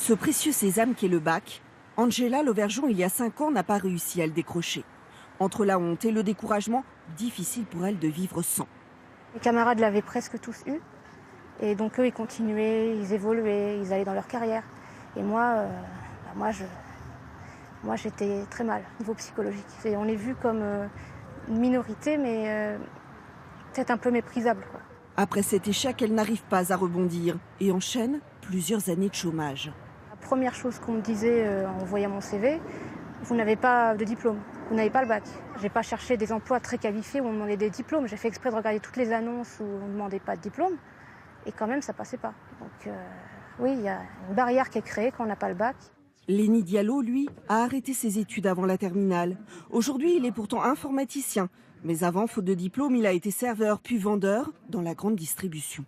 Ce précieux sésame qu'est le bac, Angela Lauvergeon, il y a 5 ans, n'a pas réussi à le décrocher. Entre la honte et le découragement, difficile pour elle de vivre sans. Les camarades l'avaient presque tous eu. Et donc eux, ils continuaient, ils évoluaient, ils allaient dans leur carrière. Et moi, j'étais très mal au niveau psychologique. On est vu comme une minorité, mais peut-être un peu méprisable, quoi. Après cet échec, elle n'arrive pas à rebondir et enchaîne plusieurs années de chômage. La première chose qu'on me disait en voyant mon CV, vous n'avez pas de diplôme, vous n'avez pas le bac. Je n'ai pas cherché des emplois très qualifiés où on me demandait des diplômes. J'ai fait exprès de regarder toutes les annonces où on ne demandait pas de diplôme. Et quand même, ça passait pas. Donc oui, il y a une barrière qui est créée quand on n'a pas le bac. Lenny Diallo, lui, a arrêté ses études avant la terminale. Aujourd'hui, il est pourtant informaticien. Mais avant, faute de diplôme, il a été serveur puis vendeur dans la grande distribution.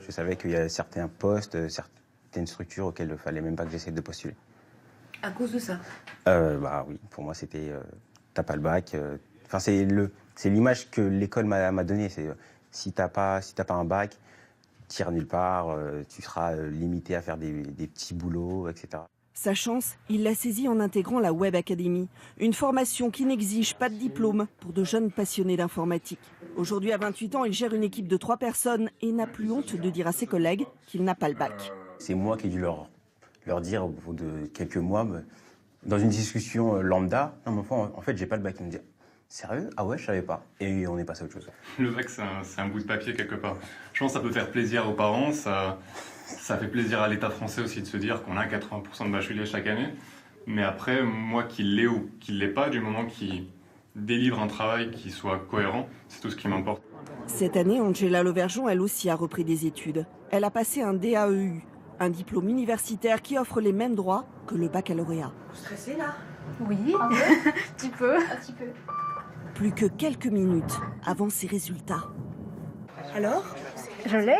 Je savais qu'il y a certains postes, certaines structures auxquelles il ne fallait même pas que j'essaie de postuler. À cause de ça? Bah oui, pour moi c'était t'as pas le bac. Enfin c'est l'image que l'école m'a donnée. C'est si t'as pas un bac, t'iras nulle part, tu seras limité à faire des petits boulots, etc. Sa chance, il l'a saisie en intégrant la Web Academy, une formation qui n'exige pas de diplôme pour de jeunes passionnés d'informatique. Aujourd'hui, à 28 ans, il gère une équipe de 3 personnes et n'a plus honte de dire à ses collègues qu'il n'a pas le bac. C'est moi qui ai dû leur dire au bout de quelques mois, dans une discussion lambda, non, mais en fait, j'ai pas le bac. Ils me disent, sérieux? Ah ouais, je savais pas. Et on est passé à autre chose. Le bac, c'est un bout de papier quelque part. Je pense que ça peut faire plaisir aux parents, ça fait plaisir à l'État français aussi de se dire qu'on a 80% de bacheliers chaque année. Mais après, moi qui l'ai ou qui ne l'ai pas, du moment qu'il délivre un travail qui soit cohérent, c'est tout ce qui m'importe. Cette année, Angela Lauvergeon, elle aussi, a repris des études. Elle a passé un DAEU, un diplôme universitaire qui offre les mêmes droits que le baccalauréat. Vous stressez là? Oui, un petit peu. Un petit peu. Plus que quelques minutes avant ses résultats. Alors? Je l'ai.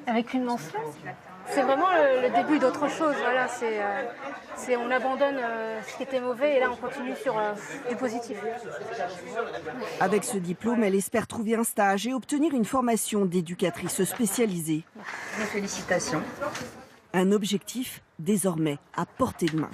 Avec une mention. C'est vraiment le début d'autre chose. Voilà, on abandonne ce qui était mauvais et là on continue sur du positif. Avec ce diplôme, elle espère trouver un stage et obtenir une formation d'éducatrice spécialisée. Mes félicitations. Un objectif désormais à portée de main.